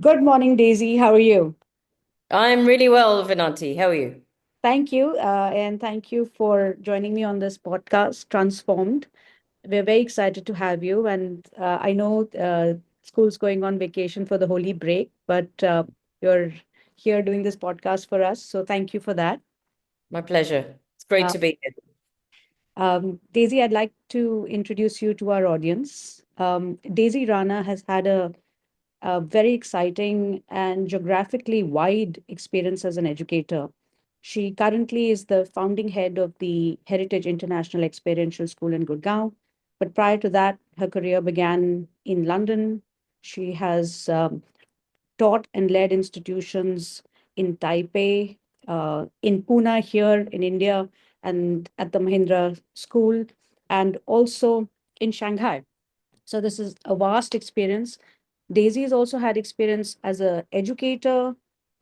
Good morning, Daisy. How are you? I'm really well, Vinanti. How are you? Thank you. And thank you for joining me on this podcast, Transformed. We're very excited to have you. And I know school's going on vacation for the holy break, but you're here doing this podcast for us. So thank you for that. My pleasure. It's great Uh, to be here. Daisy, I'd like to introduce you to our audience. Daisy Rana has had a very exciting and geographically wide experience as an educator. She currently is the founding head of the Heritage International Xperiential School in Gurgaon. But prior to that, her career began in London. She has taught and led institutions in Taipei, in Pune, here in India, and at the Mahindra School, and also in Shanghai. So this is a vast experience. Daisy has also had experience as an educator,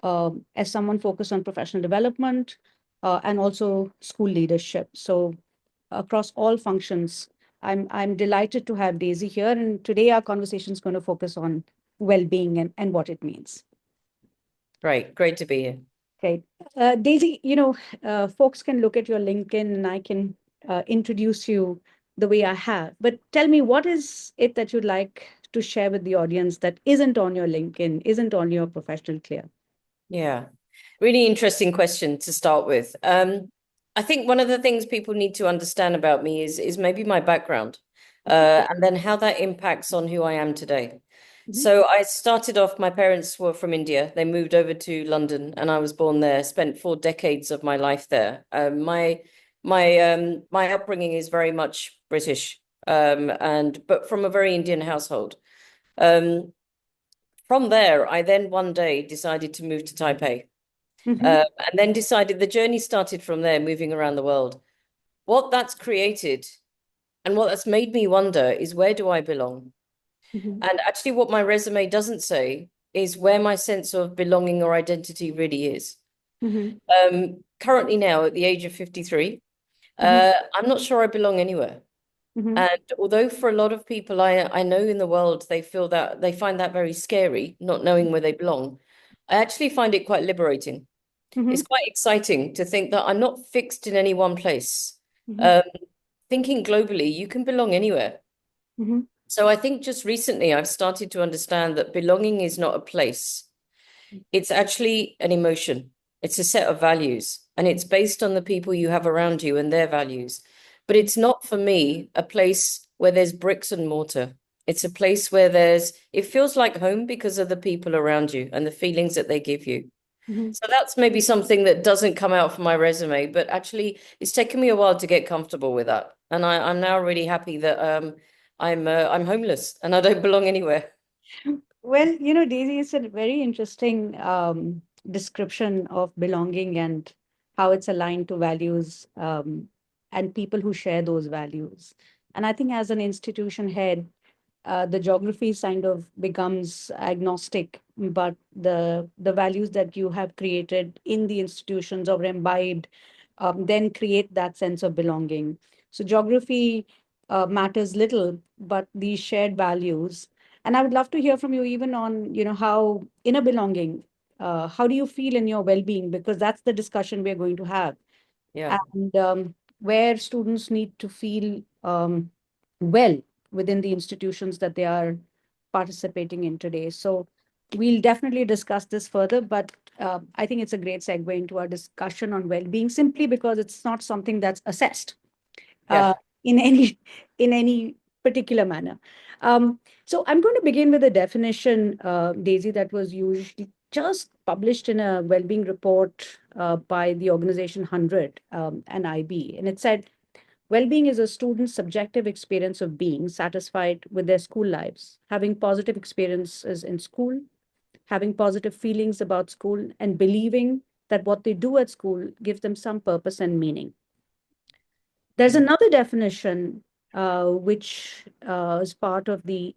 as someone focused on professional development, and also school leadership. So across all functions, I'm delighted to have Daisy here. And today our conversation is going to focus on well-being and what it means. Great to be here. Okay. Daisy, folks can look at your LinkedIn and I can introduce you the way I have. But tell me, what is it that you'd like to share with the audience that isn't on your LinkedIn, isn't on your professional clear? Yeah, really interesting question to start with. I think one of the things people need to understand about me is maybe my background, Okay. and then how that impacts on who I am today. Mhm. So I started off, my parents were from India. They moved over to London and I was born there, spent 4 decades of my life there. My upbringing is very much British, and but from a very Indian household. Um, from there, I then one day decided to move to Taipei, Mhm. and then decided the journey started from there, moving around the world. What that's created and what that's made me wonder is, where do I belong? Mhm. And actually, what my resume doesn't say is where my sense of belonging or identity really is. Mhm. Currently, now at the age of 53, Mhm. I'm not sure I belong anywhere. Mhm. And although for a lot of people I know in the world, they feel that they find that very scary, not knowing where they belong, I actually find it quite liberating. It's Mhm. quite exciting to think that I'm not fixed in any one place. Mhm. Um, Thinking globally, you can belong anywhere. Mhm. So I think just recently I've started to understand that belonging is not a place. It's actually an emotion. It's a set of values, and it's based on the people you have around you and their values. But it's not, for me, a place where there's bricks and mortar. It's a place where it feels like home because of the people around you and the feelings that they give you. Mhm. So that's maybe something that doesn't come out from my resume, but actually it's taken me a while to get comfortable with that. And I'm now really happy that I'm homeless and I don't belong anywhere. Well, Daisy, it's a very interesting description of belonging and how it's aligned to values and people who share those values. And I think as an institution head, the geography kind of becomes agnostic, but the values that you have created in the institutions or imbibed then create that sense of belonging. So geography matters little, but these shared values. And I would love to hear from you even on, how inner belonging, how do you feel in your well-being? Because that's the discussion we're going to have. Yeah. And where students need to feel well within the institutions that they are participating in today. So we'll definitely discuss this further, but I think it's a great segue into our discussion on well-being, simply because it's not something that's assessed uh, Yeah. in any in any particular manner. So I'm going to begin with a definition, Daisy, that was usually just published in a well-being report by the organization 100 and IB, and it said well-being is a student's subjective experience of being satisfied with their school lives, having positive experiences in school, having positive feelings about school, and believing that what they do at school gives them some purpose and meaning. There's Mm. another definition which is part of the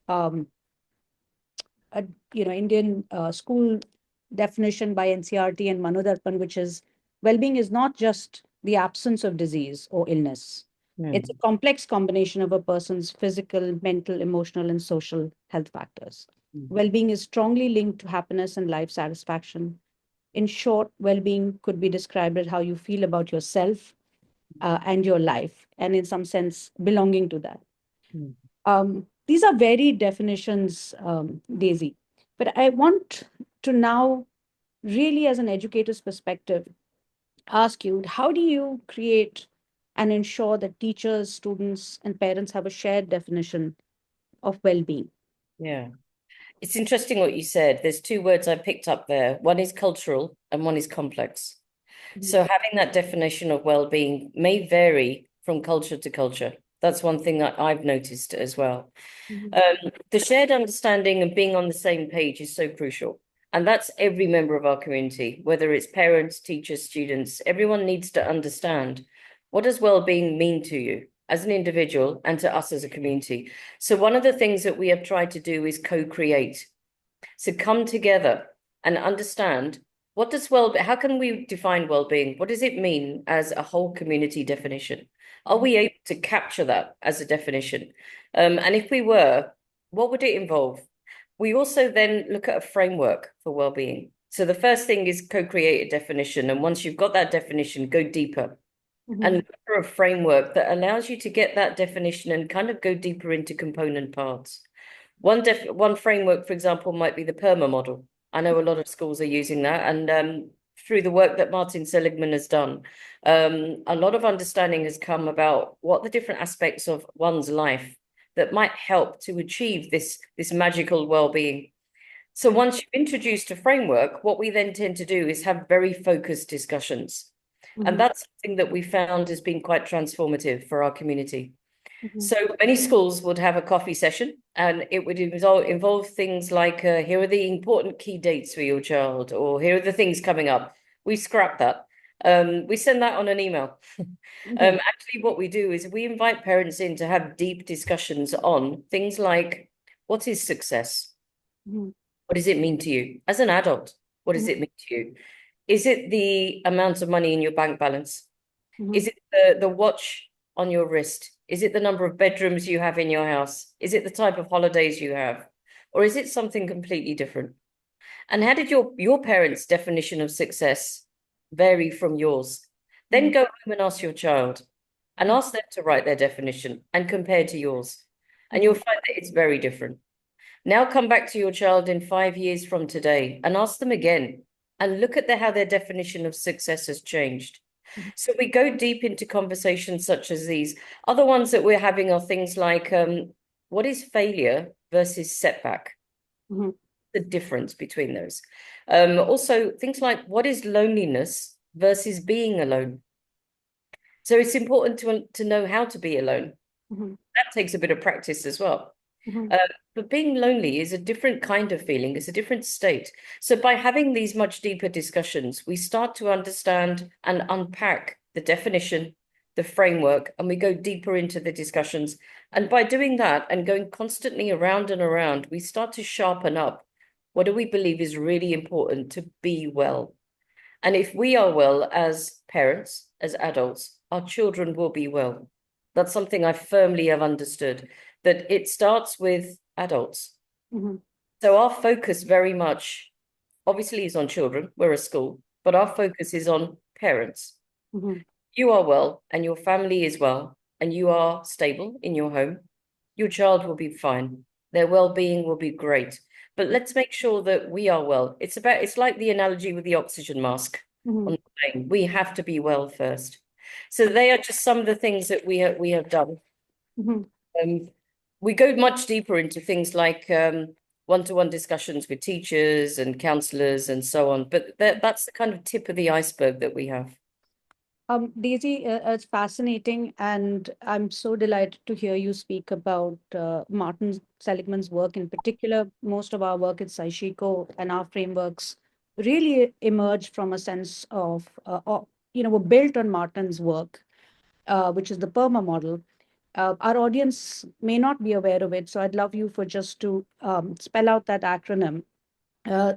um, uh, Indian school definition by NCRT and Manodarpan, which is well-being is not just the absence of disease or illness. It's a Mm. complex combination of a person's physical, mental, emotional, and social health factors. Well-being is strongly linked to happiness and life satisfaction. In short, well-being could be described as how you feel about yourself and your life, and in some sense, belonging to that. Mm. These are varied definitions, Daisy, but I want to now, really, as an educator's perspective, ask you, how do you create and ensure that teachers, students, and parents have a shared definition of well-being? Yeah. It's interesting what you said. There's two words I picked up there. One is cultural and one is complex. Mhm, So having that definition of well-being may vary from culture to culture. That's one thing that I've noticed as well. mhm, The shared understanding and being on the same page is so crucial. And that's every member of our community, whether it's parents, teachers, students, everyone needs to understand, what does well-being mean to you as an individual and to us as a community? So one of the things that we have tried to do is co-create. So come together and understand, how can we define well-being? What does it mean as a whole community definition? Are we able to capture that as a definition? And if we were, what would it involve? We also then look at a framework for well-being. So the first thing is co-create a definition. And once you've got that definition, go deeper and mhm, look for a framework that allows you to get that definition and kind of go deeper into component parts. One framework, for example, might be the PERMA model. I know a lot of schools are using that, and through the work that Martin Seligman has done, a lot of understanding has come about what the different aspects of one's life that might help to achieve this magical well-being. So once you've introduced a framework, what we then tend to do is have very focused discussions. And mhm, that's something that we found has been quite transformative for our community. mhm, So many schools would have a coffee session, and it would involve things like, here are the important key dates for your child, or here are the things coming up. We scrap that. We send that on an email. mhm, Actually, what we do is we invite parents in to have deep discussions on things like, what is success? mhm, What does it mean to you? As an adult, what does mhm, it mean to you? Is it the amount of money in your bank balance? mhm, Is it the watch on your wrist? Is it the number of bedrooms you have in your house? Is it the type of holidays you have? Or is it something completely different? And how did your parents' definition of success vary from yours? Then mhm, go home and ask your child and ask them to write their definition and compare to yours. And you'll mhm, find that it's very different. Now come back to your child in 5 years from today and ask them again and look at how their definition of success has changed. mhm, So we go deep into conversations such as these. Other ones that we're having are things like, what is failure versus setback? mhm, The difference between those. Also, things like, what is loneliness versus being alone? So it's important to know how to be alone. mhm, That takes a bit of practice as well. mhm, But being lonely is a different kind of feeling, it's a different state. So by having these much deeper discussions, we start to understand and unpack the definition, the framework, and we go deeper into the discussions. And by doing that and going constantly around and around, we start to sharpen up what do we believe is really important to be well. And if we are well as parents, as adults, our children will be well. That's something I firmly have understood, that it starts with adults. mhm, So our focus very much, obviously, is on children. We're a school, but our focus is on parents. mhm, You are well, and your family is well, and you are stable in your home. Your child will be fine. Their well-being will be great. But let's make sure that we are well. It's like the analogy with the oxygen mask on mhm, the plane. We have to be well first. So they are just some of the things that we have done. mhm. Um, we go much deeper into things like one-to-one discussions with teachers and counselors and so on. But that's the kind of tip of the iceberg that we have. Daisy, it's fascinating, and I'm so delighted to hear you speak about Martin Seligman's work in particular. Most of our work at Sai Shiko and our frameworks really emerged from a sense of, were built on Martin's work, which is the PERMA model. Our audience may not be aware of it, so I'd love you for just to spell out that acronym.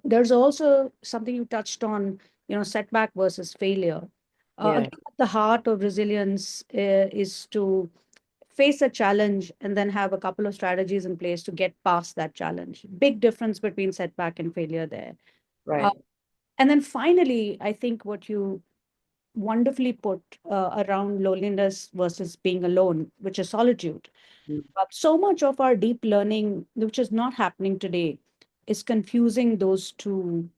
There's also something you touched on, setback versus failure. Yeah. Again, at the heart of resilience is to face a challenge and then have a couple of strategies in place to get past that challenge. Big difference between setback and failure there. Uh, Right. and then finally, I think what you wonderfully put around loneliness versus being alone, which is solitude. Mm, So much of our deep learning, which is not happening today, is confusing those two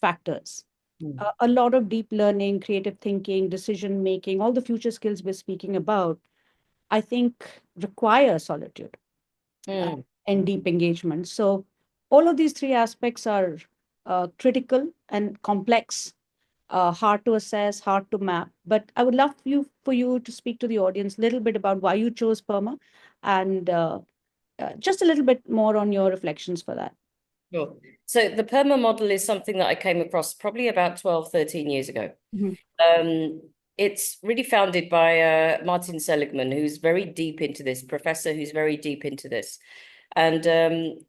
factors. mm, A lot of deep learning, creative thinking, decision making, all the future skills we're speaking about, I think require solitude mm. and deep engagement. So, all of these three aspects are critical and complex, hard to assess, hard to map. But I would love for you to speak to the audience a little bit about why you chose PERMA and just a little bit more on your reflections for that. Sure. So the PERMA model is something that I came across probably about 12, 13 years ago. Mhm, Um, it's really founded by Martin Seligman, who's very deep into this, professor who's very deep into this. And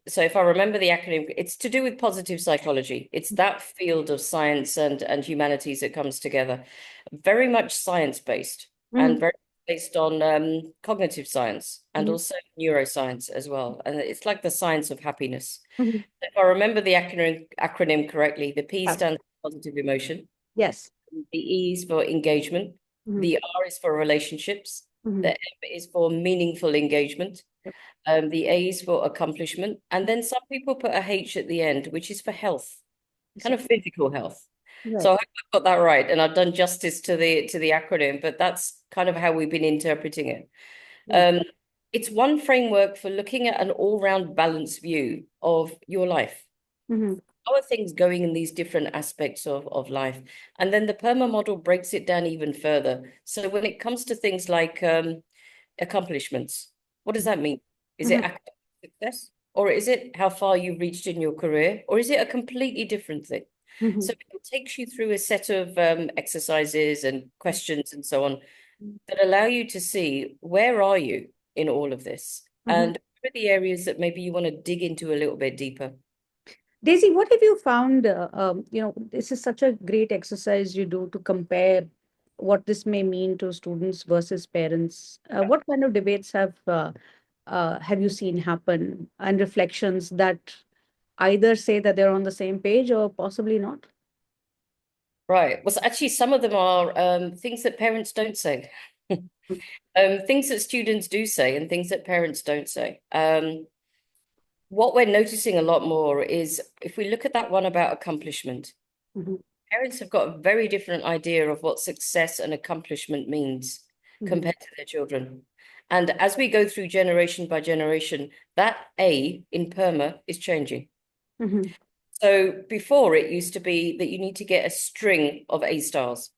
so if I remember the acronym, it's to do with positive psychology. It's that field of science and humanities that comes together. Very much science-based and mhm, very based on cognitive science and mhm, also neuroscience as well. And it's like the science of happiness. mhm. If I remember the acronym correctly, the P Yeah. stands for positive emotion, Yes. the E is for engagement, Mhm, the R is for relationships, the mhm. M is for meaningful engagement, Yep. the A is for accomplishment, and then some people put a H at the end, which is for health, kind So- of physical health. Right. So I hope I've got that right, and I've done justice to the acronym, but that's kind of how we've been interpreting it. Right. Um, it's one framework for looking at an all-round balanced view of your life. Mhm, How are things going in these different aspects of life? And then the PERMA model breaks it down even further. So when it comes to things like accomplishments, what does that mean? Is it mhm, academic success? Or is it how far you've reached in your career? Or is it a completely different thing? So mhm, it takes you through a set of exercises and questions and so on mhm, that allow you to see where are you in all of this mhm. and what are the areas that maybe you want to dig into a little bit deeper. Daisy, what have you found? This is such a great exercise you do to compare what this may mean to students versus parents. What kind of debates have you seen happen and reflections that either say that they're on the same page or possibly not? Right. Well, so actually, some of them are things that parents don't say, things that students do say, and things that parents don't say. What we're noticing a lot more is if we look at that one about accomplishment, Mhm, parents have got a very different idea of what success and accomplishment means mhm, compared to their children. And as we go through generation by generation, that A in PERMA is changing. mhm, So before it used to be that you need to get a string of A stars.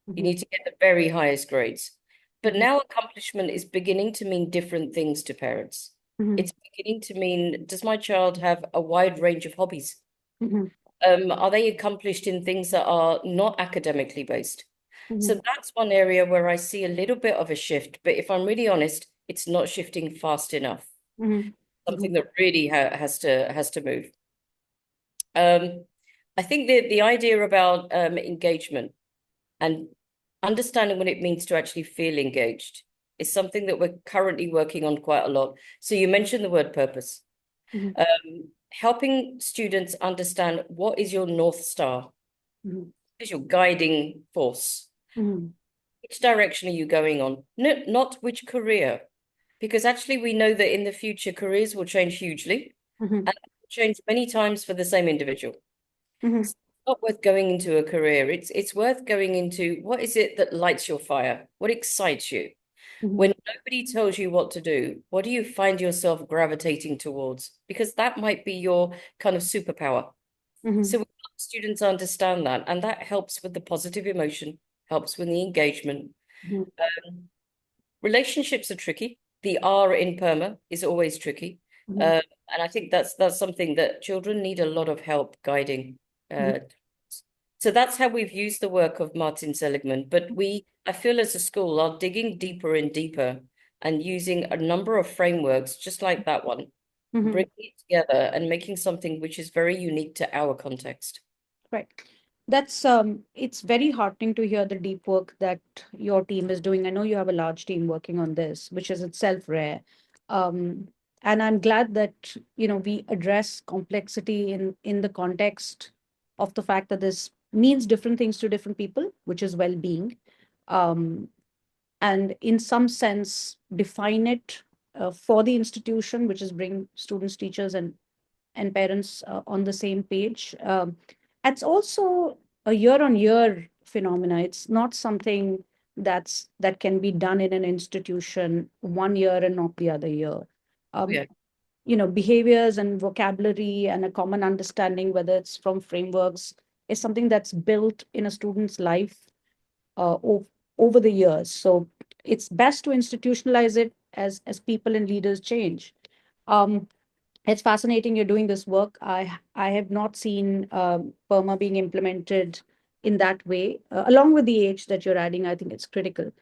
You mhm, need to get the very highest grades. But mhm, now accomplishment is beginning to mean different things to parents. mhm, It's beginning to mean, does my child have a wide range of hobbies? mhm, Are they accomplished in things that are not academically based? So mhm, that's one area where I see a little bit of a shift. But if I'm really honest, it's not shifting fast enough. mhm, mhm, Something that really has to move. I think the idea about engagement and understanding what it means to actually feel engaged is something that we're currently working on quite a lot. So you mentioned the word purpose. mhm, Helping students understand what is your North Star, mhm, what is your guiding force, mhm, which direction are you going on, not which career, because actually we know that in the future careers will change hugely mhm, and change many times for the same individual. mhm, It's not worth going into a career. It's worth going into what is it that lights your fire? What excites you? mhm, When nobody tells you what to do, what do you find yourself gravitating towards? Because that might be your kind of superpower. mhm, So we help students understand that, and that helps with the positive emotion, helps with the engagement. mhm, Um, Relationships are tricky. The R in PERMA is always tricky. mhm, Um, and I think that's something that children need a lot of help guiding. mhm, So that's how we've used the work of Martin Seligman. But I feel as a school, are digging deeper and deeper and using a number of frameworks, just like that one, mhm. bringing it together and making something which is very unique to our context. Right. It's very heartening to hear the deep work that your team is doing. I know you have a large team working on this, which is itself rare. Um, and I'm glad that, we address complexity in the context of the fact that this means different things to different people, which is well-being. Um, and in some sense, define it for the institution, which is bring students, teachers, and parents on the same page. It's also a year-on-year phenomena. It's not something that can be done in an institution one year and not the other year. Um, Yeah. Behaviors and vocabulary and a common understanding, whether it's from frameworks, is something that's built in a student's life uh, ov- over the years. So it's best to institutionalize it as people and leaders change. Um, it's fascinating you're doing this work. I have not seen PERMA being implemented in that way. Along with the age that you're adding, I think it's critical.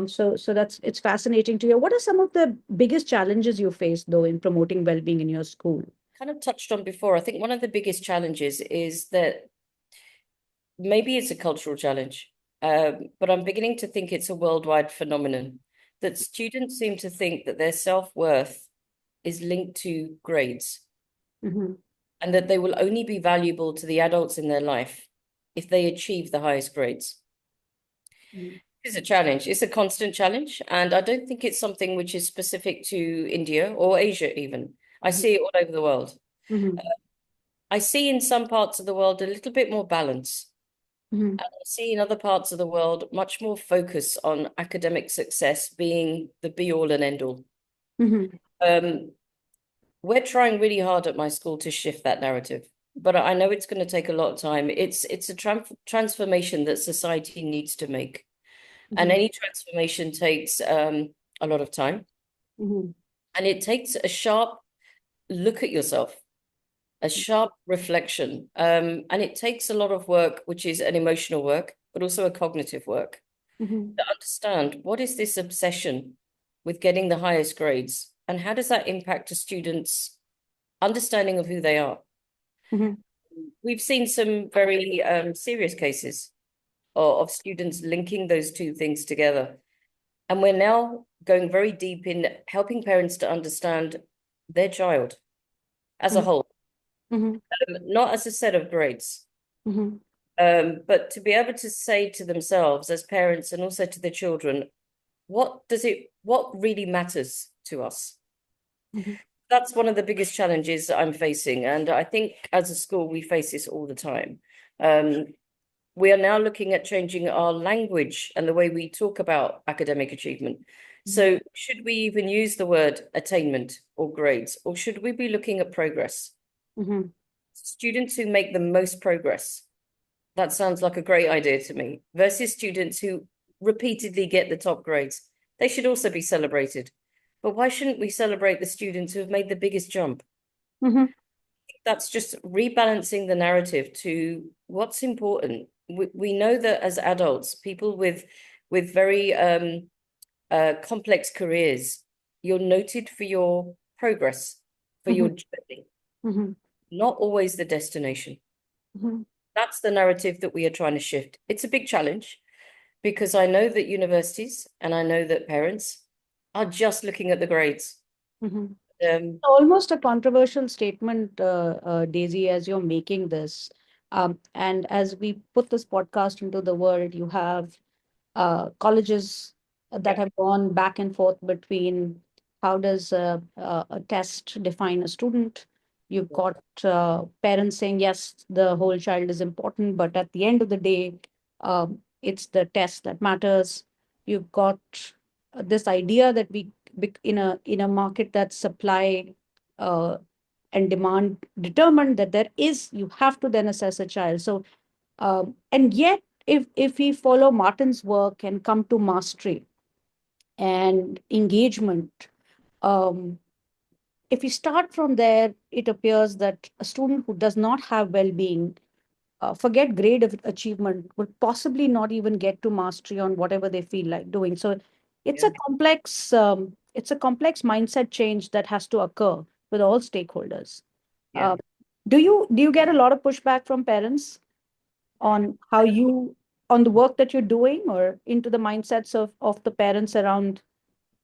So it's fascinating to hear. What are some of the biggest challenges you face though in promoting well-being in your school? Kind of touched on before. I think one of the biggest challenges is that maybe it's a cultural challenge, but I'm beginning to think it's a worldwide phenomenon that students seem to think that their self-worth is linked to grades Hmm. and that they will only be valuable to the adults in their life if they achieve the highest grades. It's a challenge. It's a constant challenge. And I don't think it's something which is specific to India or Asia, even. I see it all over the world. Hmm. I see in some parts of the world a little bit more balance. Hmm. And I see in other parts of the world much more focus on academic success being the be all and end all. Hmm. Um, we're trying really hard at my school to shift that narrative, but I know it's going to take a lot of time. It's a transformation that society needs to make, and Hmm. any transformation takes a lot of time, Hmm. and it takes a sharp look at yourself, a sharp reflection, and it takes a lot of work, which is an emotional work, but also a cognitive work Hmm. to understand what is this obsession with getting the highest grades, and how does that impact a student's understanding of who they are. Hmm. We've seen some very serious cases of students linking those two things together. And we're now going very deep in helping parents to understand their child as a whole, Hmm. not as a set of grades, Hmm. but to be able to say to themselves as parents and also to the children, what really matters to us? Hmm. That's one of the biggest challenges that I'm facing. And I think as a school, we face this all the time. Um, we are now looking at changing our language and the way we talk about academic achievement. So, should we even use the word attainment or grades, or should we be looking at progress? Hmm. Students who make the most progress, that sounds like a great idea to me, versus students who repeatedly get the top grades. They should also be celebrated. But why shouldn't we celebrate the students who have made the biggest jump? Hmm. That's just rebalancing the narrative to what's important. We know that as adults, people with very complex careers, you're noted for your progress, for your Hmm. journey, Hmm. not always the destination. Hmm. That's the narrative that we are trying to shift. It's a big challenge because I know that universities and I know that parents are just looking at the grades. Hmm. Um, Almost a controversial statement, Daisy, as you're making this. And as we put this podcast into the world, you have colleges that yeah, have gone back and forth between how does a test define a student. You've got parents saying, yes, the whole child is important, but at the end of the day, it's the test that matters. You've got this idea that in a market that's supply uh, and demand determined, that there is, you have to then assess a child. So and yet, if we follow Martin's work and come to mastery and engagement, um, if we start from there, it appears that a student who does not have well-being, forget grade of achievement, would possibly not even get to mastery on whatever they feel like doing. So yeah, it's a complex mindset change that has to occur with all stakeholders. yeah. Uh, do you get a lot of pushback from parents? on how you, on the work that you're doing, or into the mindsets of the parents around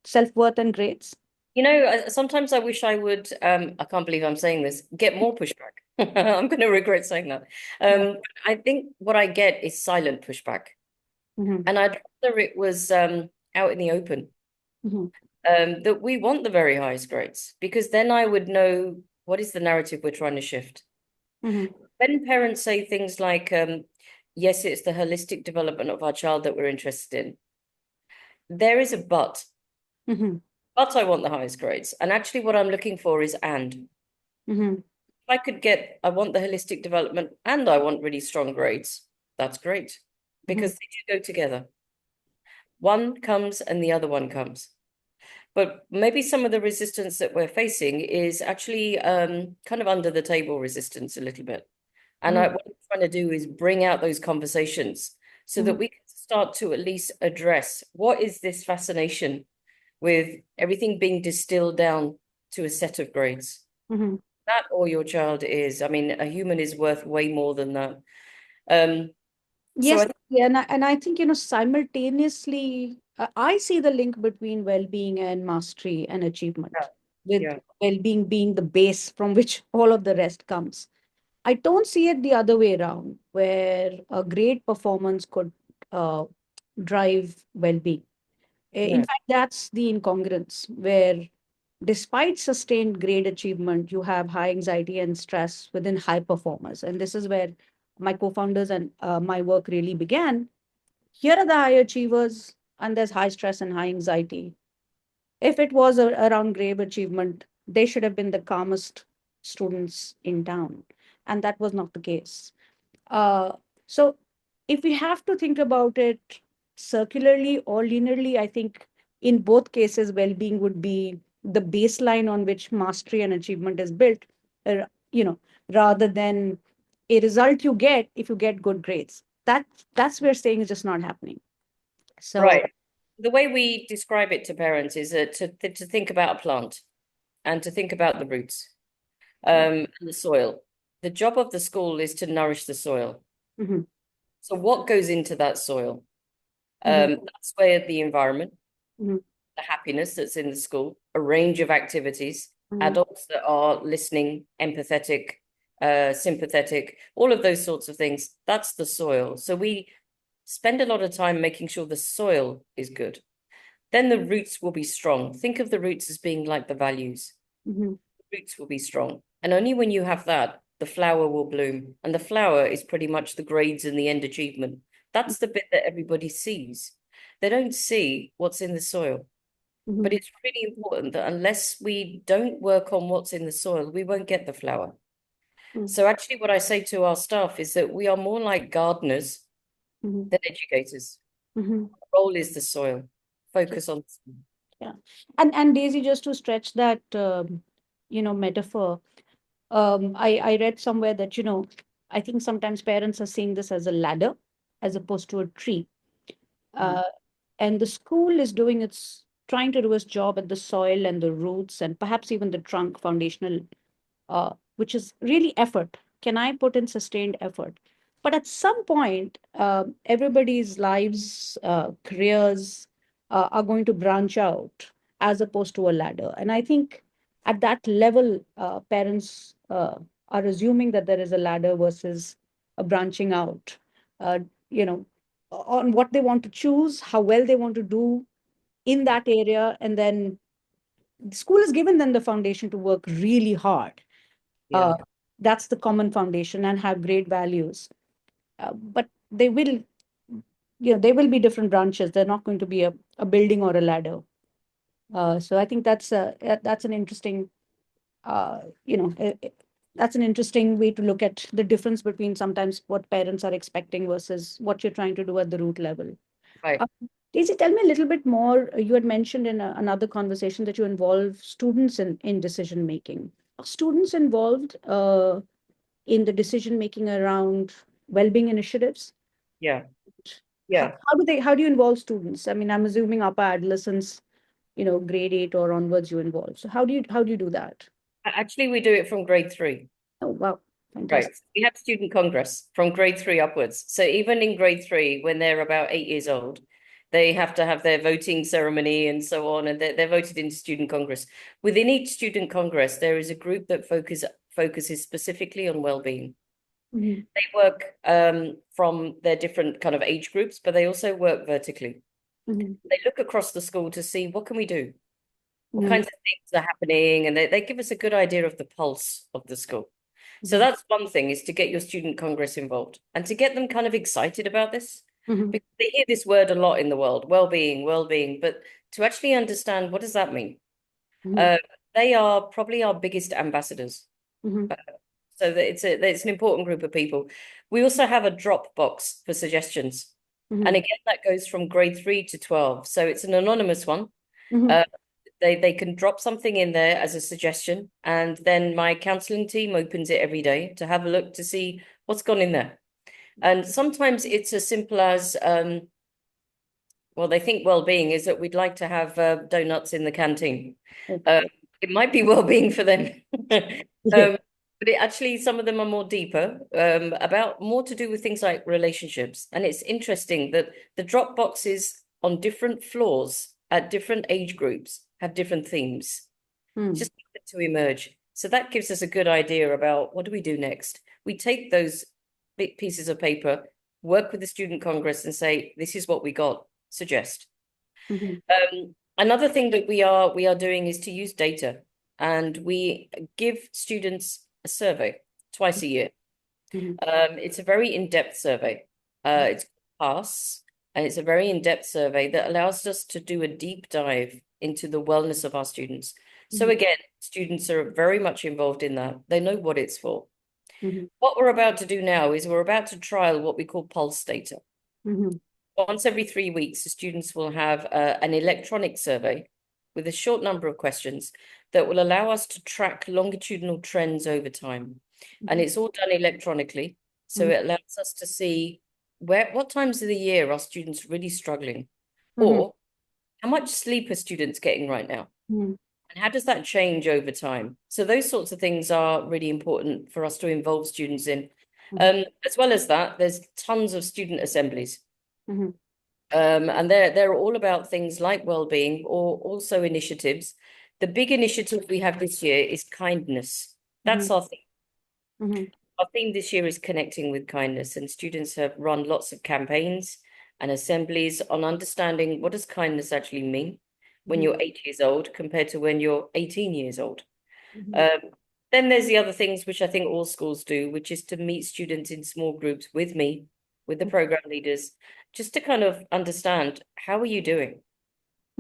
self-worth and grades? Sometimes I wish I would, I can't believe I'm saying this, get more pushback. I'm going to regret saying that. Yeah. I think what I get is silent pushback. Hmm. And I'd rather it was out in the open, Hmm. that we want the very highest grades, because then I would know what is the narrative we're trying to shift. Hmm. When parents say things like, yes, it's the holistic development of our child that we're interested in, there is a but. Hmm. But I want the highest grades. And actually, what I'm looking for is and. Hmm. If I could get, I want the holistic development and I want really strong grades, that's great, Hmm. because they do go together. One comes and the other one comes. But maybe some of the resistance that we're facing is actually kind of under the table resistance a little bit. And Hmm. what I'm trying to do is bring out those conversations so that Hmm. we can start to at least address what is this fascination with everything being distilled down to a set of grades. Hmm. That or your child is, I mean, a human is worth way more than that. Um, so Yes, I think, yeah, and I think, simultaneously, I see the link between well-being and mastery and achievement, with yeah, well-being being the base from which all of the rest comes. I don't see it the other way around, where a great performance could uh, drive well-being. In no, fact, that's the incongruence, where despite sustained grade achievement, you have high anxiety and stress within high performers. And this is where my co-founders and my work really began. Here are the high achievers, and there's high stress and high anxiety. If it was around grade achievement, they should have been the calmest students in town. And that was not the case. Uh, so if we have to think about it circularly or linearly, I think in both cases, well-being would be the baseline on which mastery and achievement is built, uh, you know, rather than a result you get if you get good grades. That's where staying is just not happening. So, right. The way we describe it to parents is to think about a plant and to think about the roots, yeah. and the soil. The job of the school is to nourish the soil. Hmm. So what goes into that soil? Hmm. That's where the environment, Hmm. the happiness that's in the school, a range of activities, Hmm. adults that are listening, empathetic, sympathetic, all of those sorts of things. That's the soil. So we spend a lot of time making sure the soil is good. Then the roots will be strong. Think of the roots as being like the values. Hmm. The roots will be strong. And only when you have that, the flower will bloom. And the flower is pretty much the grades and the end achievement. That's the bit that everybody sees. They don't see what's in the soil. But Hmm. it's really important that unless we don't work on what's in the soil, we won't get the flower. So actually, what I say to our staff is that we are more like gardeners Hmm. than educators. Hmm. Our role is the soil. Focus on. Yeah. And Daisy, just to stretch that, metaphor, I read somewhere that, I think sometimes parents are seeing this as a ladder as opposed to a tree. Mhm. Uh, and the school is trying to do its job at the soil and the roots and perhaps even the trunk foundational, which is really effort. Can I put in sustained effort? But at some point, everybody's lives, careers are going to branch out as opposed to a ladder. And I think at that level, parents are assuming that there is a ladder versus a branching out, uh, you know, on what they want to choose, how well they want to do in that area. And then the school is given them the foundation to work really hard. Yeah, uh, that's the common foundation and have great values. But they will be different branches. They're not going to be a building or a ladder. So I think that's an interesting, uh, you know, eh, eh, that's an interesting way to look at the difference between sometimes what parents are expecting versus what you're trying to do at the root level. right. Uh, Daisy, tell me a little bit more. You had mentioned in another conversation that you involve students in decision making. Are students involved in the decision making around well-being initiatives? Yeah, How, yeah. how do you involve students? I mean, I'm assuming upper adolescence, grade 8 or onwards you involve. So how do you do that? Actually, we do it from grade 3. Oh, wow. Fantastic. Right. We have student congress from grade 3 upwards. So even in grade 3, when they're about 8 years old, they have to have their voting ceremony and so on, and they're voted into student congress. Within each student congress, there is a group that focuses specifically on well-being. Mm-hmm. They work from their different kind of age groups, but they also work vertically. Mm-hmm. They look across the school to see what can we do, what Mm-hmm. kinds of things are happening, and they give us a good idea of the pulse of the school. So Mm-hmm. that's one thing, is to get your student congress involved and to get them kind of excited about this, Mm-hmm. because they hear this word a lot in the world, well-being, but to actually understand, what does that mean? Mm-hmm. Uh, they are probably our biggest ambassadors. Mm-hmm. So that it's an important group of people. We also have a drop box for suggestions. Mm-hmm. And again, that goes from grade 3 to 12. So it's an anonymous one. Mm-hmm. Uh, they can drop something in there as a suggestion, and then my counseling team opens it every day to have a look to see what's gone in there. And sometimes it's as simple as well, they think well-being is that we'd like to have donuts in the canteen. Uh, Okay. it might be well-being for them. Yeah. um, but actually, some of them are more deeper, about more to do with things like relationships. And it's interesting that the drop boxes on different floors at different age groups have different themes, Mm-hmm. just to emerge. So that gives us a good idea about what do we do next. We take those big pieces of paper, work with the student congress and say, this is what we got, suggest. Mm-hmm. Another thing that we are doing is to use data, and we give students a survey twice a year. Mm-hmm. It's a very in-depth survey. It's PASS, and it's a very in-depth survey that allows us to do a deep dive into the wellness of our students. So again, students are very much involved in that. They know what it's for. Mm-hmm. What we're about to do now is we're about to trial what we call pulse data. Mm-hmm. Once every 3 weeks, the students will have an electronic survey with a short number of questions that will allow us to track longitudinal trends over time. And it's all done electronically. So Mm-hmm. it allows us to see what times of the year are students really struggling, Mm-hmm. or how much sleep are students getting right now? Mm-hmm. And how does that change over time? So those sorts of things are really important for us to involve students in. As well as that, there's tons of student assemblies. Mm-hmm. And they're all about things like well-being, or also initiatives. The big initiative we have this year is kindness. That's our theme. Mm-hmm. Our theme this year is connecting with kindness, and students have run lots of campaigns and assemblies on understanding what does kindness actually mean when you're 8 years old compared to when you're 18 years old. Mm-hmm. Um, then there's the other things which I think all schools do, which is to meet students in small groups with me, with the program leaders, just to kind of understand, how are you doing?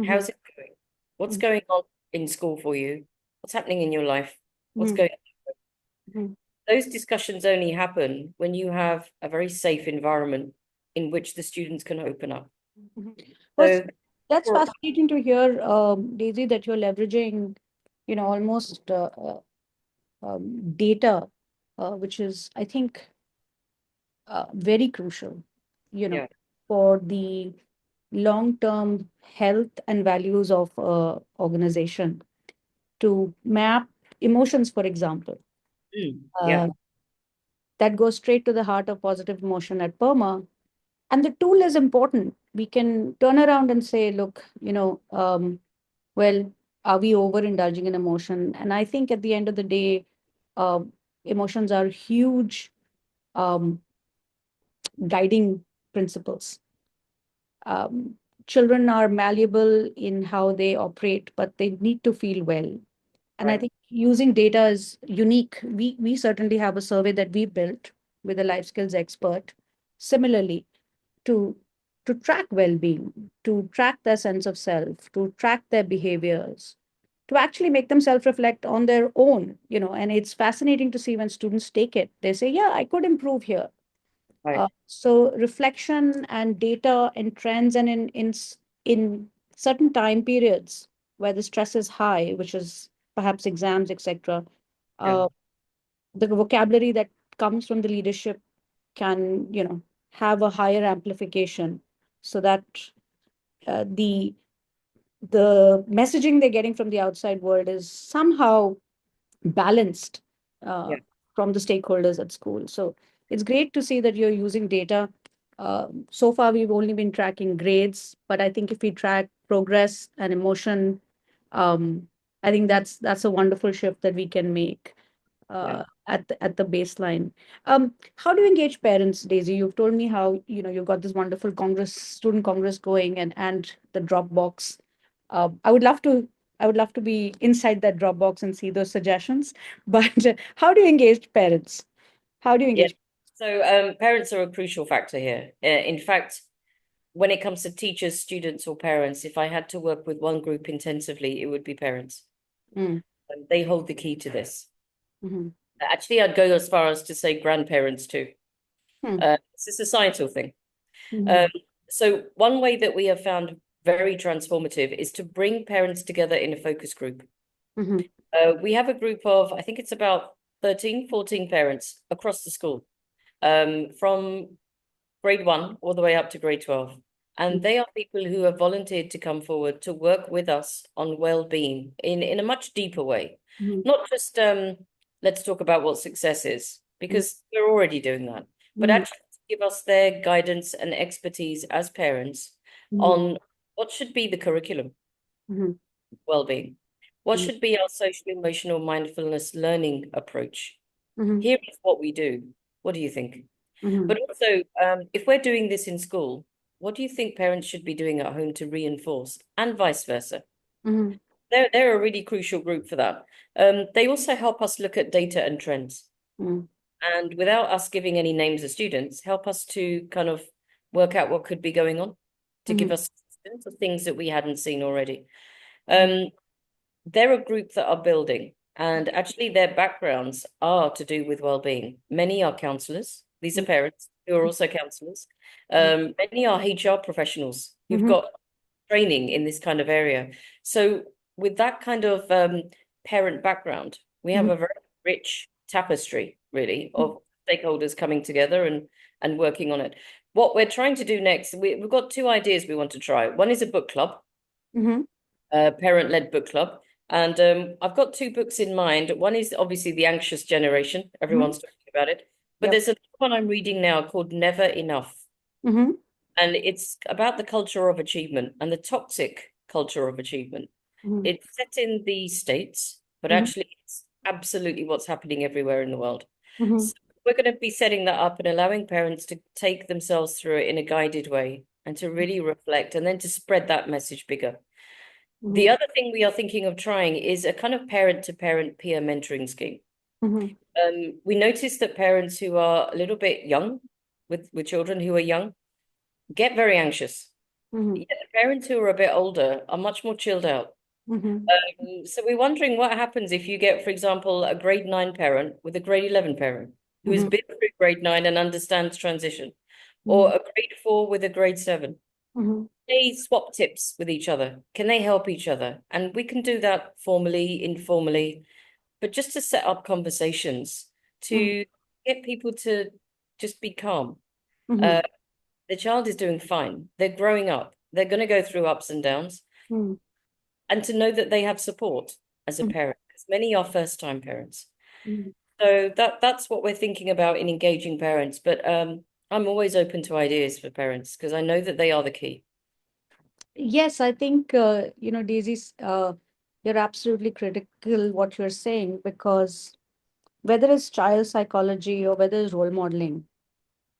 Mm-hmm. How's it going? What's going on in school for you? What's happening in your life? What's Mm-hmm. going on? Mm-hmm. Those discussions only happen when you have a very safe environment in which the students can open up. Mm-hmm. Well, So, that's for- fascinating to hear, Daisy, that you're leveraging, almost data, which is, I think, very crucial, yeah, for the long-term health and values of organization, to map emotions, for example. yeah, Uh, that goes straight to the heart of positive emotion at PERMA. And the tool is important. We can turn around and say, look, well, are we overindulging in emotion? And I think at the end of the day, uh, emotions are huge um, guiding principles. Um, Children are malleable in how they operate, but they need to feel well. And I right, think using data is unique. We certainly have a survey that we built with a life skills expert. Similarly, to track well-being, to track their sense of self, to track their behaviors, to actually make them self-reflect on their own. And it's fascinating to see when students take it. They say, "Yeah, I could improve here." right, So reflection and data and trends, and in certain time periods where the stress is high, which is perhaps exams, etc., yeah, uh, the vocabulary that comes from the leadership can, have a higher amplification, so that the messaging they're getting from the outside world is somehow balanced uh, yeah. from the stakeholders at school. So it's great to see that you're using data. So far, we've only been tracking grades, but I think if we track progress and emotion, um, I think that's a wonderful shift that we can make Yeah. at the baseline. How do you engage parents, Daisy? You've told me how you've got this wonderful student congress going, and the Dropbox. I would love to. I would love to be inside that Dropbox and see those suggestions. But how do you engage parents? How do you Yeah. engage? So parents are a crucial factor here. In fact, when it comes to teachers, students, or parents, if I had to work with one group intensively, it would be parents. Mm, They hold the key to this. mhm, Actually, I'd go as far as to say grandparents too. mm, It's a societal thing. Um, mhm, so one way that we have found very transformative is to bring parents together in a focus group. mhm, We have a group of, I think it's about 13, 14 parents across the school, from grade 1 all the way up to grade 12. And they are people who have volunteered to come forward to work with us on well-being in a much deeper way. mhm, Not just let's talk about what success is, mhm, because we're already doing that, but mhm, actually to give us their guidance and expertise as parents mhm, on what should be the curriculum, mhm, well-being, what mhm, should be our social emotional mindfulness learning approach. mhm, Here is what we do. What do you think? mhm, But also, if we're doing this in school, what do you think parents should be doing at home to reinforce, and vice versa? mhm, They're a really crucial group for that. They also help us look at data and trends, mhm, and without us giving any names of students, help us to kind of work out what could be going on, to give mhm, us sense of things that we hadn't seen already. mhm, Um, they're a group that are building, and actually their backgrounds are to do with well-being. Many are counselors. These are parents who are also counselors. Many are HR professionals who've mhm, got training in this kind of area. So with that kind of parent background, we have mhm, a very rich tapestry, really, of stakeholders coming together and working on it. What we're trying to do next, we've got two ideas we want to try. One is a book club, mhm, parent-led book club. And I've got two books in mind. One is obviously The Anxious Generation. mhm. Everyone's talking about it. But Yep. there's another one I'm reading now called Never Enough. Mhm, And it's about the culture of achievement and the toxic culture of achievement. mhm, It's set in the States, but mhm, actually it's absolutely what's happening everywhere in the world. mhm, So we're going to be setting that up and allowing parents to take themselves through it in a guided way and to really reflect and then to spread that message bigger. The mhm, other thing we are thinking of trying is a kind of parent-to-parent peer mentoring scheme. mhm, We noticed that parents who are a little bit young, with children who are young, get very anxious. mhm, Yet the parents who are a bit older are much more chilled out. mhm, So we're wondering what happens if you get, for example, a grade 9 parent with a grade 11 parent who has mhm, been through grade 9 and understands transition, or mhm, a grade 4 with a grade 7. mhm, They swap tips with each other? Can they help each other? And we can do that formally, informally, but just to set up conversations mhm, to get people to just be calm. mhm, Uh, the child is doing fine. They're growing up. They're going to go through ups and downs, mhm, and to know that they have support as a mhm, parent, because many are first-time parents. mhm. So that's what we're thinking about in engaging parents. But I'm always open to ideas for parents because I know that they are the key. Yes, I think Daisy's. You're absolutely critical what you're saying, because whether it's child psychology or whether it's role modeling,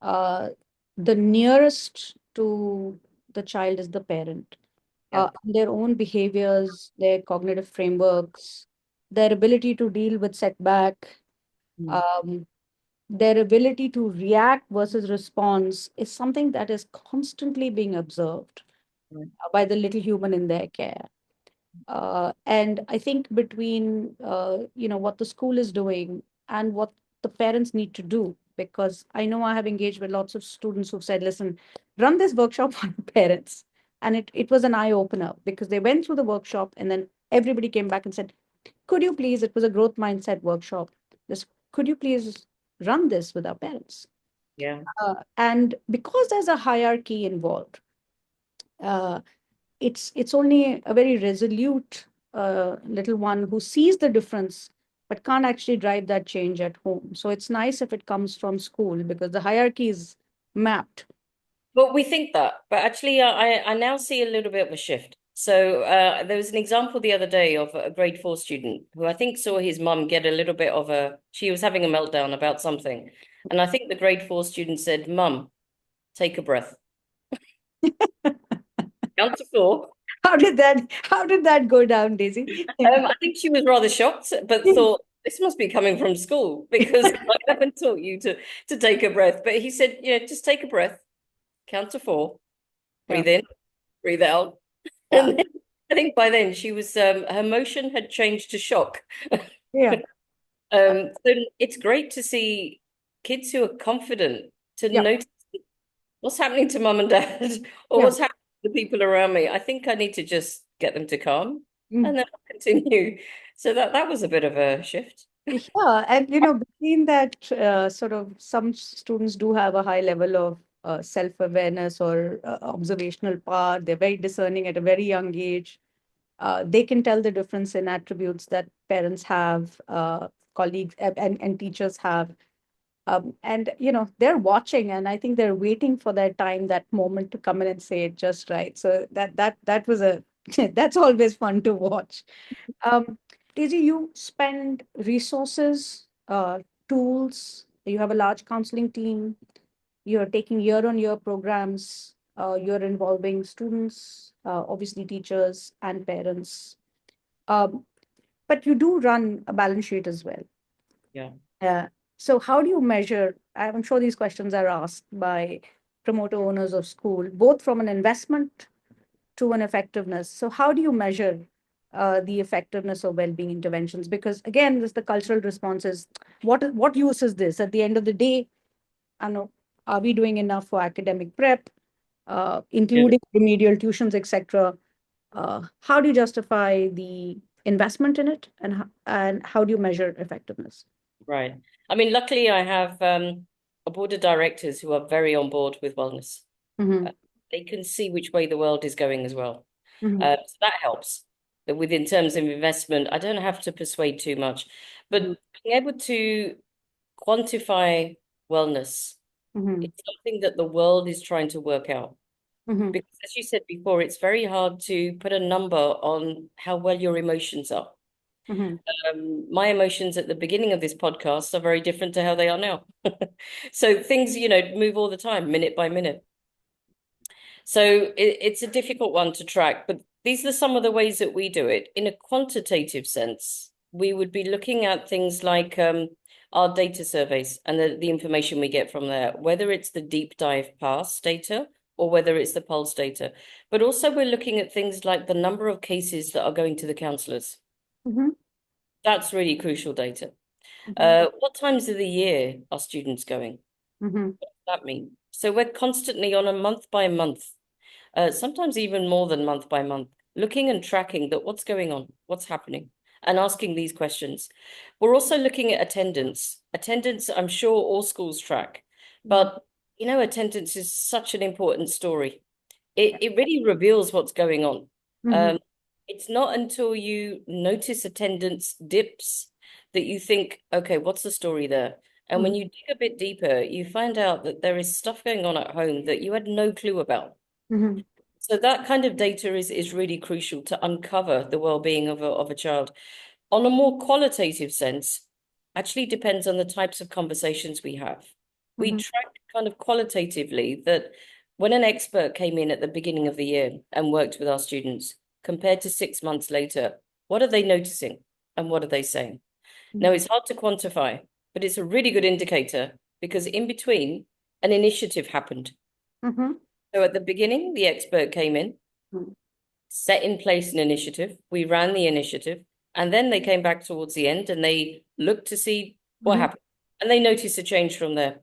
uh, the nearest to the child is the parent. Yeah. Their own behaviors, their cognitive frameworks, their ability to deal with setback, Mm. um, their ability to react versus response is something that is constantly being observed Right. by the little human in their care. And I think between what the school is doing and what the parents need to do, because I know I have engaged with lots of students who've said, "Listen, run this workshop on parents," and it was an eye opener because they went through the workshop and then everybody came back and said, "Could you please?" It was a growth mindset workshop. This could you please run this with our parents? Yeah. And because there's a hierarchy involved, uh, it's only a very resolute little one who sees the difference but can't actually drive that change at home. So it's nice if it comes from school because the hierarchy is mapped. Well, we think that, but actually, I now see a little bit of a shift. So there was an example the other day of a grade four student who I think saw his mum get a little bit of she was having a meltdown about something. And I think the grade four student said, Mum, take a breath. Count to four. How did that go down, Daisy? I think she was rather shocked, but thought, this must be coming from school because I haven't taught you to take a breath. But he said, just take a breath, count to four, Yeah. breathe in, breathe out. Yeah. And then, I think by then she was her motion had changed to shock. Yeah. So it's great to see kids who are confident to Yeah. notice what's happening to mum and dad or Yeah. what's happening to the people around me. I think I need to just get them to calm Mm. and then I'll continue. So that was a bit of a shift. Yeah, and between that, sort of some students do have a high level of self-awareness or observational power. They're very discerning at a very young age. They can tell the difference in attributes that parents have, colleagues, and teachers have. And they're watching, and I think they're waiting for that time, that moment to come in and say it just right. So that was a that's always fun to watch. Um, Daisy, you spend resources, tools. You have a large counseling team. You're taking year-on-year programs. You're involving students, obviously teachers and parents. Um, but you do run a balance sheet as well. Yeah. Uh, so how do you measure? I'm sure these questions are asked by promoter owners of school, both from an investment to an effectiveness. So how do you measure the effectiveness of well-being interventions? Because again, this the cultural response is what use is this? At the end of the day, I know, are we doing enough for academic prep, Good. including remedial tuitions, etc.? How do you justify the investment in it, and how do you measure effectiveness? Right. I mean, luckily I have a board of directors who are very on board with wellness. Mm-hmm. Uh, they can see which way the world is going as well. Mm-hmm. So that helps. That within terms of investment, I don't have to persuade too much, but being able to quantify wellness, Mm-hmm. it's something that the world is trying to work out. Mm-hmm. Because as you said before, it's very hard to put a number on how well your emotions are. Mm-hmm. My emotions at the beginning of this podcast are very different to how they are now. So things, move all the time, minute by minute. So it's a difficult one to track, but these are some of the ways that we do it. In a quantitative sense, we would be looking at things like our data surveys and the information we get from there, whether it's the deep dive past data or whether it's the pulse data. But also we're looking at things like the number of cases that are going to the counselors. Mm-hmm. That's really crucial data. Mm-hmm. What times of the year are students going? Mm-hmm. What does that mean? So we're constantly on a month by month, sometimes even more than month by month, looking and tracking that what's going on, what's happening, and asking these questions. We're also looking at attendance. Attendance, I'm sure all schools track, but attendance is such an important story. It really reveals what's going on. Mm-hmm. Um, it's not until you notice attendance dips that you think, okay, what's the story there? And when you dig a bit deeper, you find out that there is stuff going on at home that you had no clue about. Mm-hmm. So that kind of data is really crucial to uncover the well-being of a child. On a more qualitative sense, actually depends on the types of conversations we have. We Mm-hmm. track kind of qualitatively that when an expert came in at the beginning of the year and worked with our students, compared to 6 months later, what are they noticing and what are they saying? Now, it's hard to quantify, but it's a really good indicator because in between, an initiative happened. Mm-hmm. So at the beginning, the expert came in, Mm-hmm. set in place an initiative. We ran the initiative, and then they came back towards the end and they looked to see what Mm-hmm. happened. And they noticed a change from there.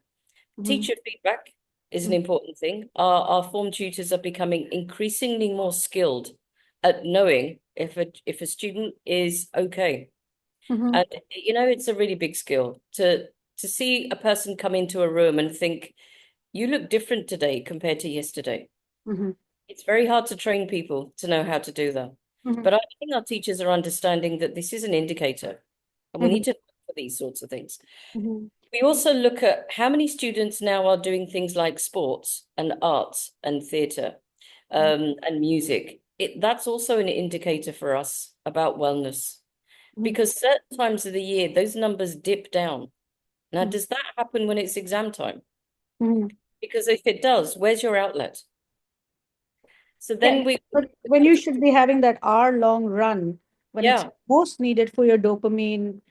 Mm-hmm. Teacher feedback is an important thing. Our form tutors are becoming increasingly more skilled at knowing if a student is okay. Mm-hmm. And it's a really big skill to see a person come into a room and think, you look different today compared to yesterday. Mm-hmm. It's very hard to train people to know how to do that. Mm-hmm. But I think our teachers are understanding that this is an indicator. And we need to look for these sorts of things. Mhm. We also look at how many students now are doing things like sports and arts and theatre and music. That's also an indicator for us about wellness, Mhm. because certain times of the year, those numbers dip down. Now, Mhm. does that happen when it's exam time? Mhm. Because if it does, where's your outlet? So Yeah, then we, but when you should be having that hour-long run, when it's yeah, most needed for your dopamine,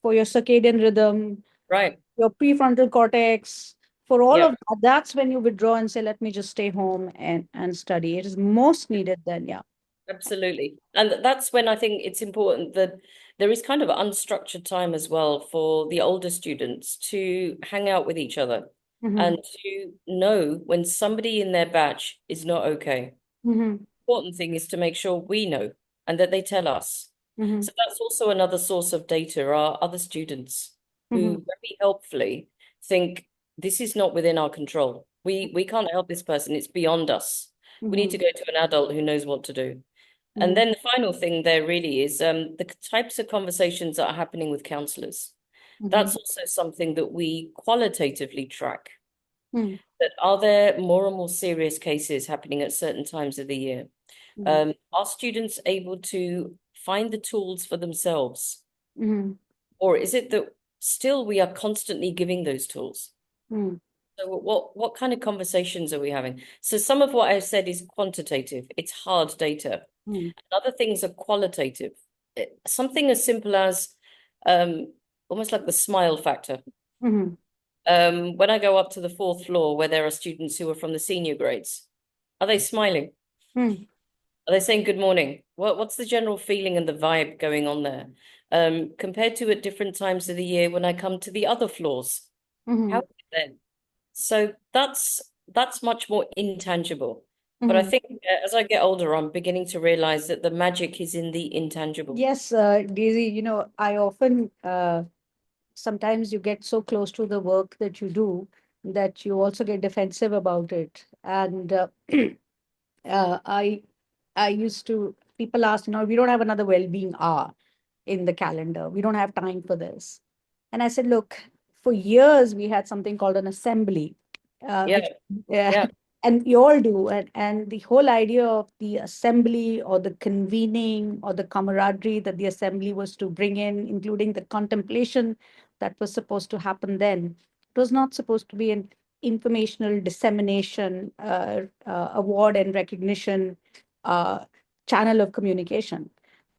for your circadian rhythm, right. your prefrontal cortex, for all Yeah. of that, that's when you withdraw and say, let me just stay home and study. It is most needed then, yeah. Absolutely. And that's when I think it's important that there is kind of unstructured time as well for the older students to hang out with each other Mm-hmm. and to know when somebody in their batch is not okay. Mm-hmm. Important thing is to make sure we know and that they tell us. Mm-hmm. So that's also another source of data are other students Mm-hmm. who very helpfully think this is not within our control. We can't help this person. It's beyond us. We need Mm-hmm. to go to an adult who knows what to do. And Mm-hmm. then the final thing there really is the types of conversations that are happening with counselors. Mm-hmm. That's also something that we qualitatively track. Mm-hmm. That are there more and more serious cases happening at certain times of the year? Are students able to find the tools for themselves? Mm-hmm. Or is it that still we are constantly giving those tools? Mm-hmm. So what kind of conversations are we having? So some of what I've said is quantitative, it's hard data. Mm-hmm. Other things are qualitative. Something as simple as um, almost like the smile factor. Mm-hmm. When I go up to the fourth floor where there are students who are from the senior grades, are they smiling? Mm-hmm. Are they saying good morning? What's the general feeling and the vibe going on there? Compared to at different times of the year when I come to the other floors, how Mm-hmm. is it then? So that's much more intangible. But I Mm-hmm. think as I get older, I'm beginning to realize that the magic is in the intangible. Yes, Daisy, I often sometimes you get so close to the work that you do that you also get defensive about it. And I used to, people ask, we don't have another well-being hour in the calendar. We don't have time for this. And I said, look, for years we had something called an assembly, Yeah, which yeah, and we all do. And the whole idea of the assembly or the convening or the camaraderie that the assembly was to bring in, including the contemplation that was supposed to happen then, it was not supposed to be an informational dissemination, award and recognition uh, channel of communication.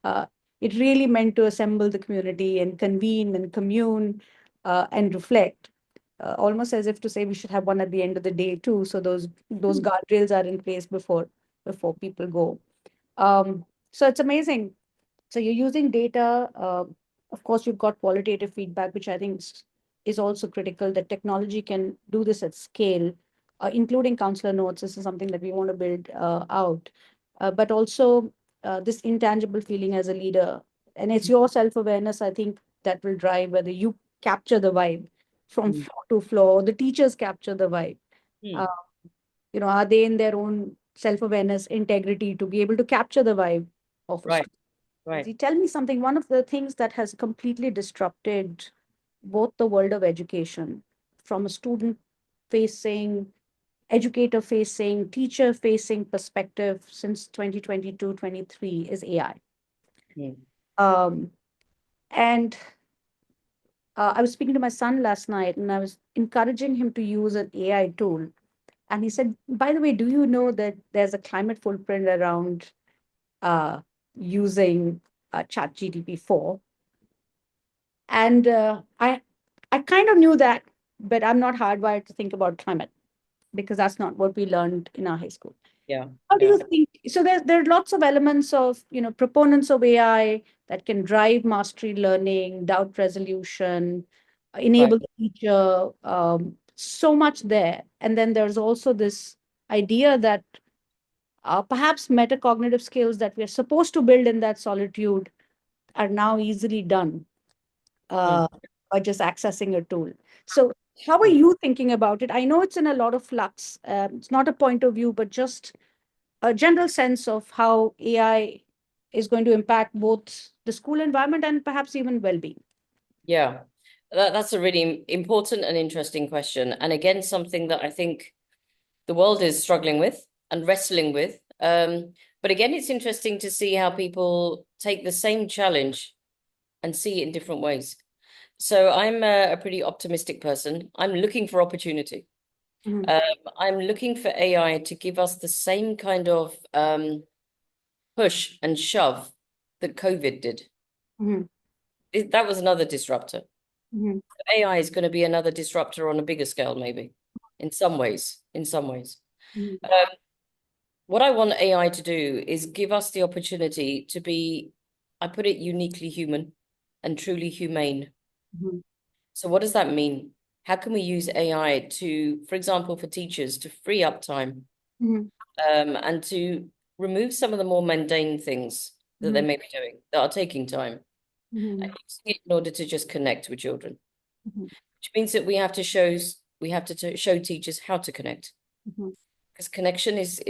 Uh, it really meant to assemble the community and convene and commune and reflect, almost as if to say we should have one at the end of the day too. So those guardrails are in place before people go. So it's amazing. So you're using data. Of course, you've got qualitative feedback, which I think is also critical. That technology can do this at scale, including counselor notes. This is something that we want to build out, but also this intangible feeling as a leader, and it's your self-awareness, I think, that will drive whether you capture the vibe from mm, floor to floor. The teachers capture the vibe. Uh, mm, are they in their own self-awareness, integrity to be able to capture the vibe of a right, student? right. Daisy, tell me something. One of the things that has completely disrupted both the world of education from a student facing, educator facing, teacher facing perspective since 2022-23 is AI. Mm, Um, and I was speaking to my son last night and I was encouraging him to use an AI tool. And he said, by the way, do you know that there's a climate footprint around uh, using ChatGPT 4? And I kind of knew that, but I'm not hardwired to think about climate because that's not what we learned in our high school. yeah, How do yeah, you think? So there are lots of elements of, proponents of AI that can drive mastery learning, doubt resolution, right. enable the teacher, so much there. And then there's also this idea that perhaps metacognitive skills that we're supposed to build in that solitude are now easily done Mm, uh, by just accessing a tool. So, how are mm. you thinking about it? I know it's in a lot of flux. It's not a point of view, but just a general sense of how AI is going to impact both the school environment and perhaps even well-being. Yeah, that's a really important and interesting question. And again, something that I think the world is struggling with and wrestling with. But again, it's interesting to see how people take the same challenge and see it in different ways. So I'm a pretty optimistic person. I'm looking for opportunity. Mhm, Um, I'm looking for AI to give us the same kind of push and shove that COVID did. mhm, That was another disruptor. mhm, AI is going to be another disruptor on a bigger scale, maybe, in some ways. In some ways. mhm, Um, what I want AI to do is give us the opportunity to be, I put it, uniquely human and truly humane. mhm, So what does that mean? How can we use AI to, for example, for teachers to free up time, mhm, and to remove some of the more mundane things that they mhm, may be doing that are taking time, and mhm, using it in order to just connect with children, mhm, which means that we have to show teachers how to connect, mhm, because connection is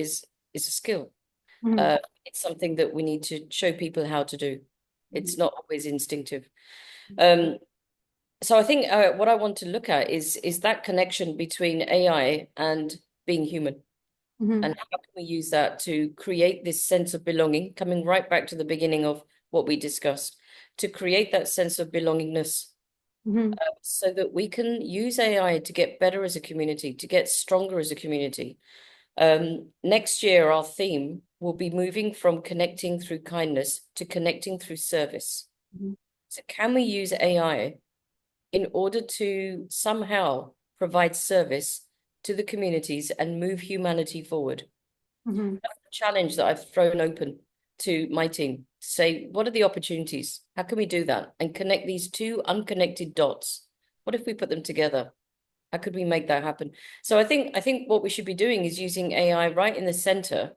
a skill. mhm, Uh, it's something that we need to show people how to do. mhm, It's not always instinctive. Um, so I think what I want to look at is that connection between AI and being human, mhm, and how can we use that to create this sense of belonging, coming right back to the beginning of what we discussed, to create that sense of belongingness, mhm, so that we can use AI to get better as a community, to get stronger as a community. Next year, our theme will be moving from connecting through kindness to connecting through service. mhm, So, can we use AI in order to somehow provide service to the communities and move humanity forward? mhm, That's the challenge that I've thrown open to my team to say, what are the opportunities? How can we do that and connect these two unconnected dots? What if we put them together? How could we make that happen? So I think what we should be doing is using AI right in the center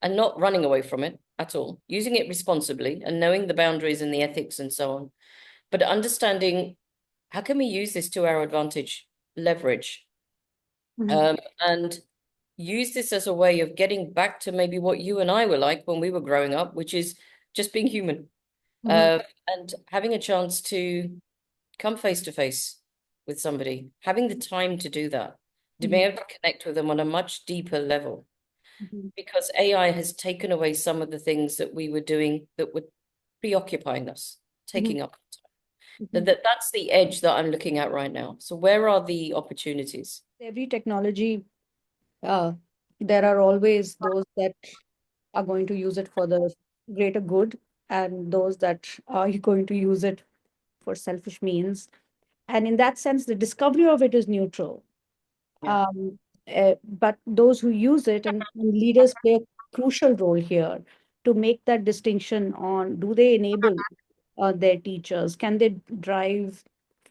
and not running away from it at all, using it responsibly and knowing the boundaries and the ethics and so on, but understanding how can we use this to our advantage, leverage, mhm, and use this as a way of getting back to maybe what you and I were like when we were growing up, which is just being human, mhm, and having a chance to come face to face with somebody, having the time to do that, to be mhm, able to connect with them on a much deeper level. mhm, Because AI has taken away some of the things that we were doing that were preoccupying us, mhm, taking up. mhm. That's the edge that I'm looking at right now. So where are the opportunities? Every technology, uh, there are always those that are going to use it for the greater good and those that are going to use it for selfish means. And in that sense, the discovery of it is neutral. Yeah. Um, but those who use it and leaders play a crucial role here to make that distinction on do they enable their teachers? Can they drive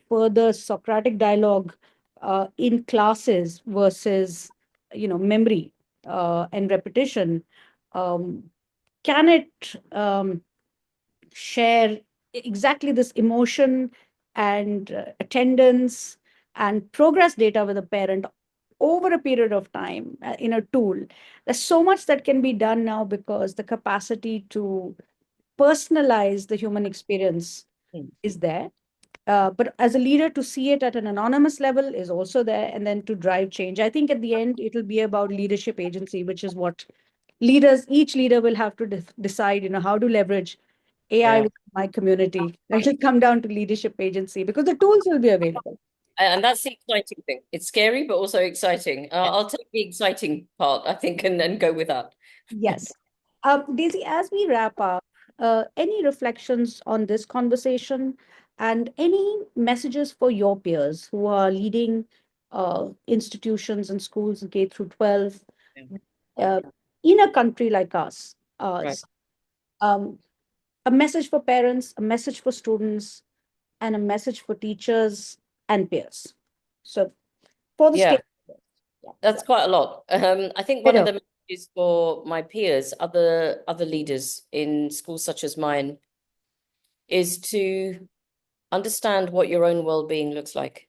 further Socratic dialogue in classes versus, memory and repetition? Um, can it share exactly this emotion and attendance and progress data with a parent over a period of time in a tool? There's so much that can be done now because the capacity to personalize the human experience Mm. is there. But as a leader, to see it at an anonymous level is also there, and then to drive change. I think at the end, it'll be about leadership agency, which is what each leader will have to decide, how to leverage AI Yeah. with my community. It'll come down to leadership agency because the tools will be available. And that's the exciting thing. It's scary, but also exciting. I'll take the exciting part, I think, and go with that. Yes. Daisy, as we wrap up, any reflections on this conversation and any messages for your peers who are leading institutions and schools K through 12 Yeah. uh, in a country like us? Right. Um, a message for parents, a message for students, and a message for teachers and peers. So for the Yeah, state, yeah, that's quite a lot. I think one of better. the messages for my peers, other leaders in schools such as mine, is to understand what your own well-being looks like,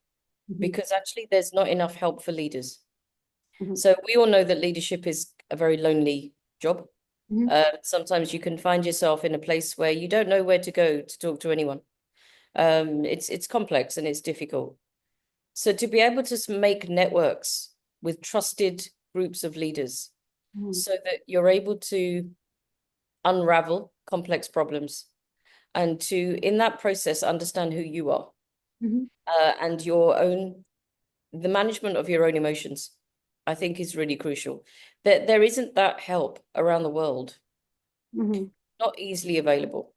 Mhm, because actually there's not enough help for leaders. mhm, So we all know that leadership is a very lonely job. mhm, Sometimes you can find yourself in a place where you don't know where to go to talk to anyone. It's complex and it's difficult. So to be able to make networks with trusted groups of leaders so that you're able to unravel complex problems and to, in that process, understand who you are and the management of your own emotions, I think is really crucial. There isn't that help around the world, not easily available.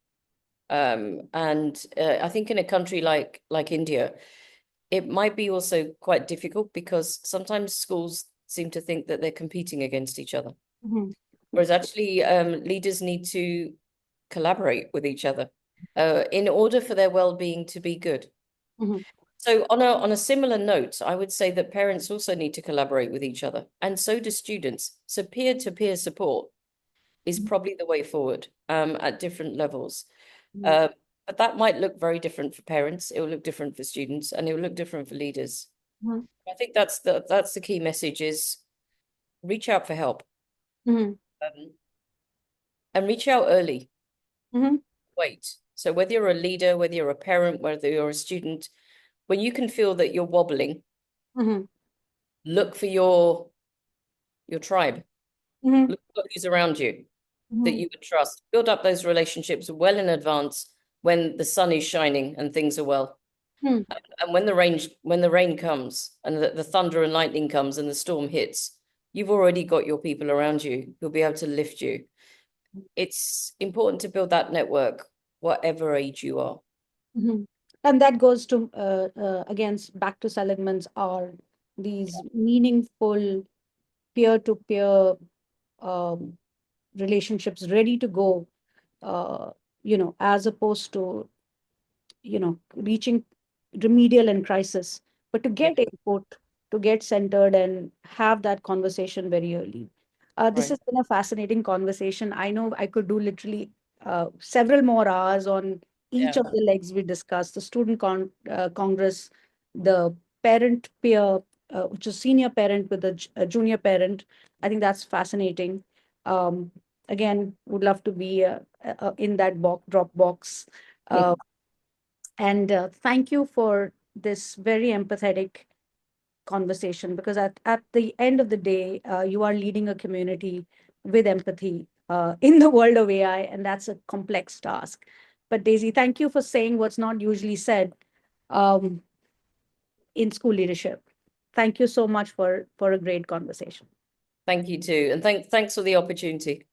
And I think in a country like India, it might be also quite difficult because sometimes schools seem to think that they're competing against each other. Whereas actually leaders need to collaborate with each other in order for their well-being to be good. So on a similar note, I would say that parents also need to collaborate with each other, and so do students. So peer-to-peer support is probably the way forward at different levels. But that might look very different for parents. It will look different for students, and it will look different for leaders. I think that's the key message is reach out for help and reach out early. Wait. So whether you're a leader, whether you're a parent, whether you're a student, when you can feel that you're wobbling, look for your tribe. Look for who's around you that you would trust. Build up those relationships well in advance when the sun is shining and things are well. And when the rain comes and the thunder and lightning comes and the storm hits, you've already got your people around you who'll be able to lift you. It's important to build that network, whatever age you are. And that goes to again back to Seligman's R, these meaningful peer-to-peer relationships ready to go, as opposed to reaching remedial and crisis, but to Yeah, get input, to get centered and have that conversation very early. This right. has been a fascinating conversation. I know I could do literally several more hours on each Yeah. of the legs we discussed, the congress, the parent peer, which is senior parent with a junior parent. I think that's fascinating. Um, Again, would love to be in that drop box. Uh, and thank you for this very empathetic conversation, because at the end of the day, you are leading a community with empathy in the world of AI, and that's a complex task. But Daisy, thank you for saying what's not usually said um, in school leadership. Thank you so much for a great conversation. Thank you too. And thanks for the opportunity.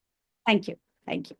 Thank you. Thank you.